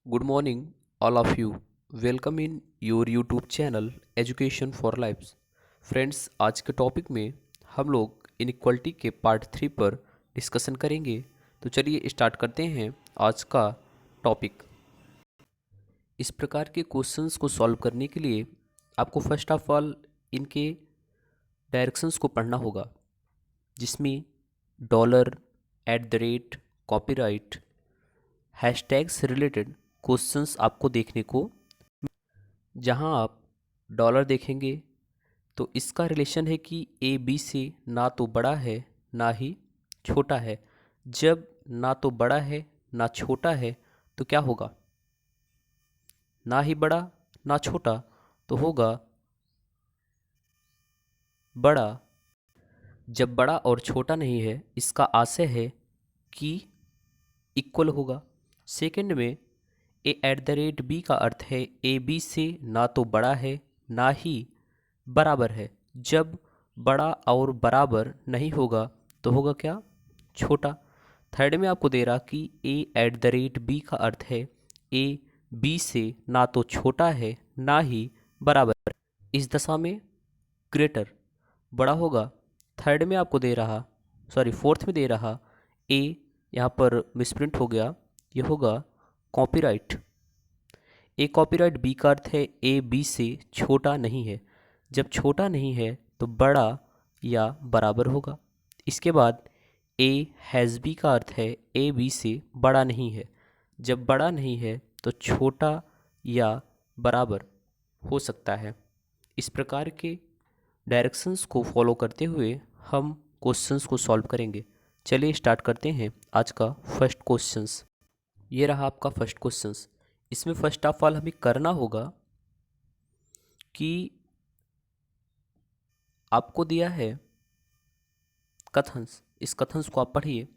Good morning, all of you. Welcome in your YouTube channel Education for Lives. Friends, आज के topic में हम लोग इनइक्वालिटी के पार्ट 3 पर डिस्कशन करेंगे। तो चलिए स्टार्ट करते हैं आज का टॉपिक। इस प्रकार के क्वेश्चंस को सॉल्व करने के लिए आपको फर्स्ट ऑफ ऑल इनके डायरेक्शंस को पढ़ना होगा, जिसमें dollar, at the rate, copyright, hashtag से रिलेटेड क्वेश्चंस आपको देखने को। जहां आप डॉलर देखेंगे तो इसका रिलेशन है कि ए बी से ना तो बड़ा है ना ही छोटा है। जब ना तो बड़ा है ना छोटा है तो क्या होगा? ना ही बड़ा ना छोटा तो होगा बड़ा। जब बड़ा और छोटा नहीं है, इसका आशय है कि इक्वल होगा। सेकंड में ए एट द रेट बी का अर्थ है ए बी से ना तो बड़ा है ना ही बराबर है। जब बड़ा और बराबर नहीं होगा तो होगा क्या? छोटा। थर्ड में आपको दे रहा कि ए एट द रेट बी का अर्थ है ए बी से ना तो छोटा है ना ही बराबर। इस दशा में ग्रेटर बड़ा होगा। थर्ड में आपको दे रहा, सॉरी फोर्थ में दे रहा ए, यहाँ पर मिसप्रिंट हो गया, ये होगा कॉपीराइट। ए कॉपीराइट बी का अर्थ है ए बी से छोटा नहीं है। जब छोटा नहीं है तो बड़ा या बराबर होगा। इसके बाद ए हैज़ बी का अर्थ है ए बी से बड़ा नहीं है। जब बड़ा नहीं है तो छोटा या बराबर हो सकता है। इस प्रकार के डायरेक्शंस को फॉलो करते हुए हम क्वेश्चंस को सॉल्व करेंगे। चलिए स्टार्ट करते हैं आज का फर्स्ट क्वेश्चंस। ये रहा आपका फर्स्ट क्वेश्चंस। इसमें फर्स्ट ऑफ ऑल हमें करना होगा कि आपको दिया है कथंस। इस कथंस को आप पढ़िए।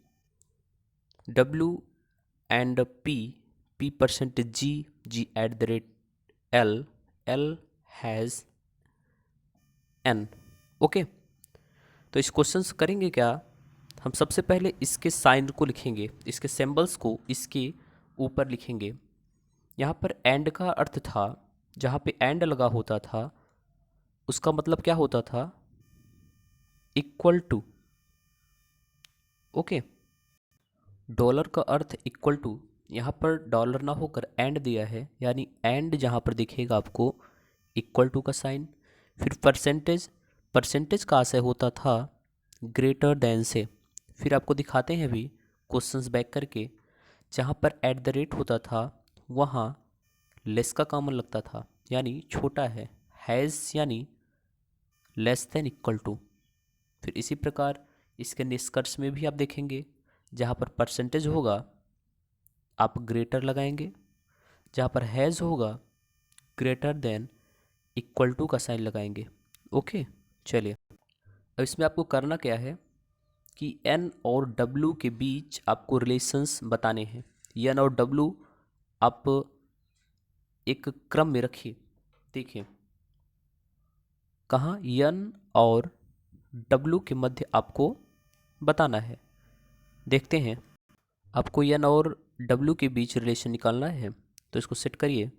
W and P, P percentage G, G at the rate L, L has N। Okay, तो इस क्वेश्चन से करेंगे क्या? हम सबसे पहले इसके साइन को लिखेंगे, इसके सिंबल्स को इसके ऊपर लिखेंगे। यहाँ पर एंड का अर्थ था, जहाँ पे एंड लगा होता था उसका मतलब क्या होता था? Equal to. ओके, डॉलर का अर्थ इक्वल टू। यहाँ पर डॉलर ना होकर एंड दिया है, यानी एंड जहाँ पर दिखेगा आपको इक्वल टू का साइन। फिर परसेंटेज, परसेंटेज का आशय होता था ग्रेटर देन से। फिर आपको दिखाते हैं अभी क्वेश्चंस बैक करके, जहाँ पर एट द रेट होता था वहाँ लेस का कॉमन लगता था, यानी छोटा है। हैज़ यानी लेस देन इक्वल टू। फिर इसी प्रकार इसके निष्कर्ष में भी आप देखेंगे, जहाँ पर परसेंटेज होगा आप ग्रेटर लगाएंगे, जहाँ पर हैज़ होगा ग्रेटर देन इक्वल टू का साइन लगाएंगे। ओके, चलिए अब इसमें आपको करना क्या है कि एन और डब्लू के बीच आपको रिलेशंस बताने हैं। एन और डब्लू आप एक क्रम में रखिए। देखिए कहाँ एन और डब्लू के मध्य आपको बताना है। देखते हैं, आपको एन और डब्लू के बीच रिलेशन निकालना है, तो इसको सेट करिए।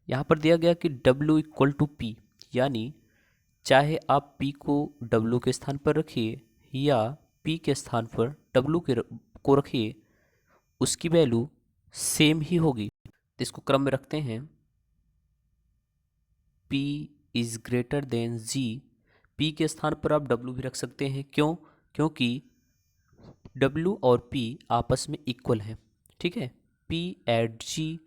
यहाँ पर दिया गया कि डब्लू इक्वल टू पी, यानी चाहे आप पी को डब्लू के स्थान पर रखिए या पी के स्थान पर डब्लू को रखिए, उसकी वैल्यू सेम ही होगी। तो इसको क्रम में रखते हैं। P is greater than G। P के स्थान पर आप W भी रख सकते हैं। क्यों? क्योंकि W और P आपस में इक्वल हैं। ठीक है, P at G,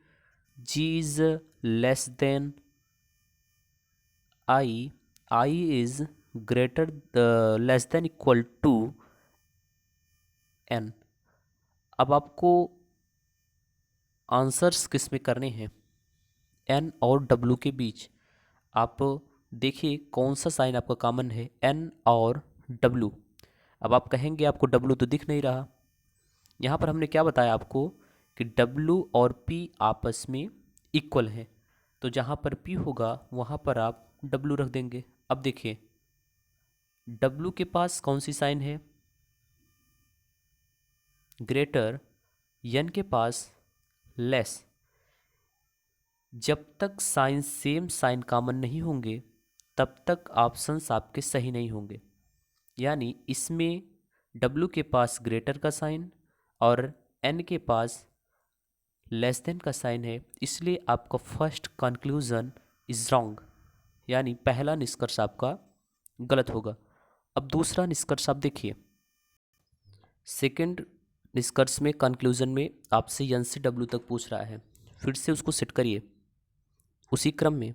G is less than I, I is greater less than equal to N। अब आपको आंसर्स किस में करने हैं? N और W के बीच। आप देखिए कौन सा साइन आपका कॉमन है, N और W। अब आप कहेंगे आपको W तो दिख नहीं रहा। यहाँ पर हमने क्या बताया आपको कि W और P आपस में इक्वल है, तो जहाँ पर P होगा वहाँ पर आप W रख देंगे। अब देखिए W के पास कौन सी साइन है? ग्रेटर। N के पास लेस। जब तक साइन सेम साइन कॉमन नहीं होंगे तब तक ऑप्शंस आपके सही नहीं होंगे। यानी इसमें W के पास ग्रेटर का साइन और N के पास लेस देन का साइन है, इसलिए आपका फर्स्ट कंक्लूजन इज रॉन्ग, यानी पहला निष्कर्ष आपका गलत होगा। अब दूसरा निष्कर्ष आप देखिए। सेकंड निष्कर्ष में कंक्लूजन में आपसे N से W तक पूछ रहा है, फिर से उसको सेट करिए उसी क्रम में,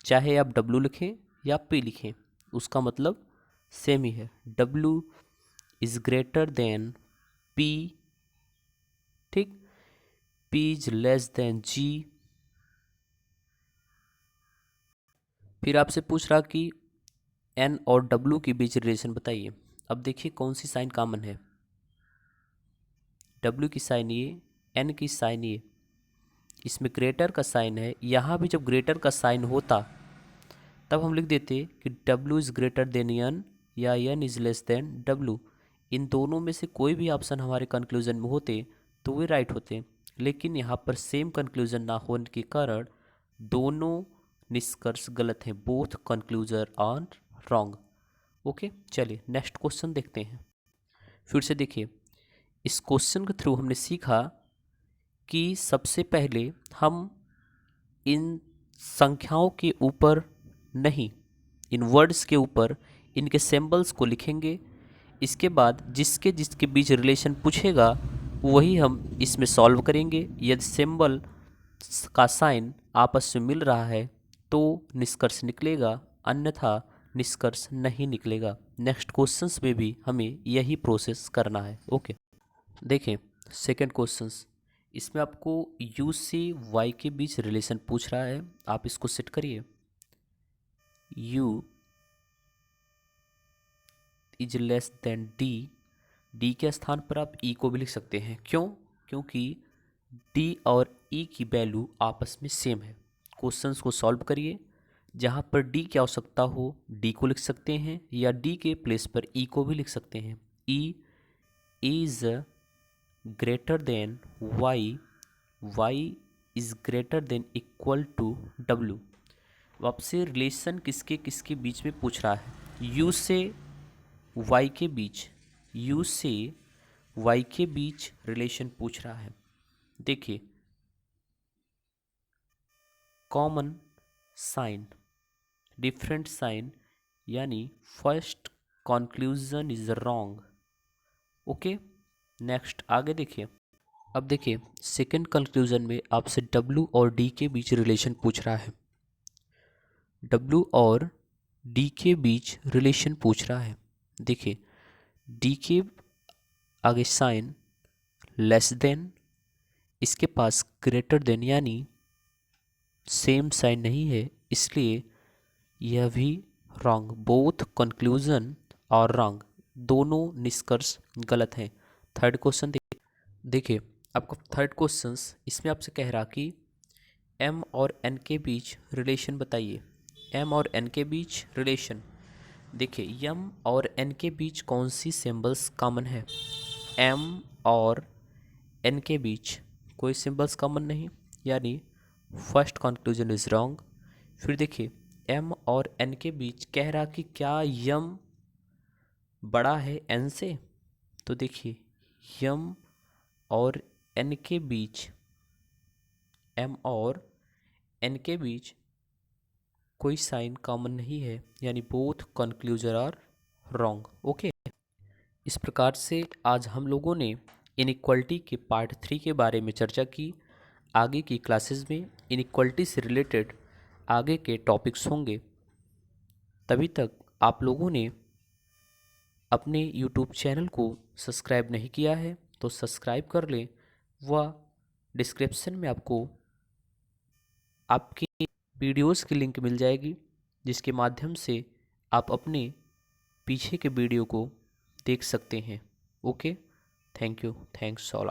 चाहे आप W लिखें या P लिखें, उसका मतलब सेम ही है। W is greater then P, ठीक, P is less than G। फिर आपसे पूछ रहा कि N और W के बीच रिलेशन बताइए। अब देखिए कौन सी साइन कॉमन है, W की साइन ये, N की साइन ये, इसमें ग्रेटर का साइन है। यहाँ भी जब ग्रेटर का साइन होता तब हम लिख देते कि W is greater than N या N is less then W। इन दोनों में से कोई भी ऑप्शन हमारे कंक्लूजन में होते तो वे राइट होते, लेकिन यहाँ पर सेम कंक्लूजन ना होने के कारण दोनों निष्कर्ष गलत हैं। Both conclusion are wrong. Okay, चलिए नेक्स्ट क्वेश्चन देखते हैं। फिर से देखिए, इस क्वेश्चन के थ्रू हमने सीखा कि सबसे पहले हम इन संख्याओं के ऊपर नहीं, इन वर्ड्स के ऊपर इनके सिंबल्स को लिखेंगे। इसके बाद जिसके जिसके बीच रिलेशन पूछेगा वही हम इसमें सॉल्व करेंगे। यदि सिंबल का साइन आपस में मिल रहा है तो निष्कर्ष निकलेगा, अन्यथा निष्कर्ष नहीं निकलेगा। नेक्स्ट क्वेश्चंस में भी हमें यही प्रोसेस करना है। ओके, देखें सेकंड क्वेश्चंस, इसमें आपको U से Y के बीच रिलेशन पूछ रहा है। आप इसको सेट करिए। U is less than D, D के स्थान पर आप E को भी लिख सकते हैं। क्यों? क्योंकि D और E की वैल्यू आपस में सेम है। क्वेश्चंस को सॉल्व करिए, जहाँ पर D की आवश्यकता हो D को लिख सकते हैं या D के प्लेस पर E को भी लिख सकते हैं। E is greater than Y, Y is greater than equal to W। आपसे रिलेशन किसके किसके बीच में पूछ रहा है? U से Y के बीच, U से Y के बीच रिलेशन पूछ रहा है। देखिए कॉमन साइन, डिफरेंट साइन, यानी first conclusion is wrong. Okay, next आगे देखिए। अब देखिए सेकंड कंक्लूजन में आपसे W और D के बीच रिलेशन पूछ रहा है। W और D के बीच रिलेशन पूछ रहा है। देखिए D के आगे साइन लेस देन, इसके पास ग्रेटर देन, यानी सेम साइन नहीं है, इसलिए यह भी रॉन्ग। बोथ कंक्लूजन और रॉन्ग, दोनों निष्कर्ष गलत हैं। थर्ड क्वेश्चन देखिए आपका थर्ड क्वेश्चन, इसमें आपसे कह रहा कि M और N के बीच रिलेशन बताइए। M और N के बीच रिलेशन, देखिए M और N के बीच कौन सी सिंबल्स कॉमन है? M और N के बीच कोई सिंबल्स कॉमन नहीं, यानी फर्स्ट कंक्लूजन इज रॉन्ग। फिर देखिए M और N के बीच कह रहा कि क्या M बड़ा है N से? तो देखिए M और N के बीच, M और N के बीच कोई साइन कॉमन नहीं है, यानी both conclusion are wrong. Okay, इस प्रकार से आज हम लोगों ने इनइक्वालिटी के पार्ट 3 के बारे में चर्चा की। आगे की क्लासेस में इनइक्वालिटी से रिलेटेड आगे के टॉपिक्स होंगे। तभी तक आप लोगों ने अपने यूट्यूब चैनल को सब्सक्राइब नहीं किया है तो सब्सक्राइब कर लें, व डिस्क्रिप्शन में आपको आपके वीडियोस की लिंक मिल जाएगी, जिसके माध्यम से आप अपने पीछे के वीडियो को देख सकते हैं। Okay, thank you, thanks all.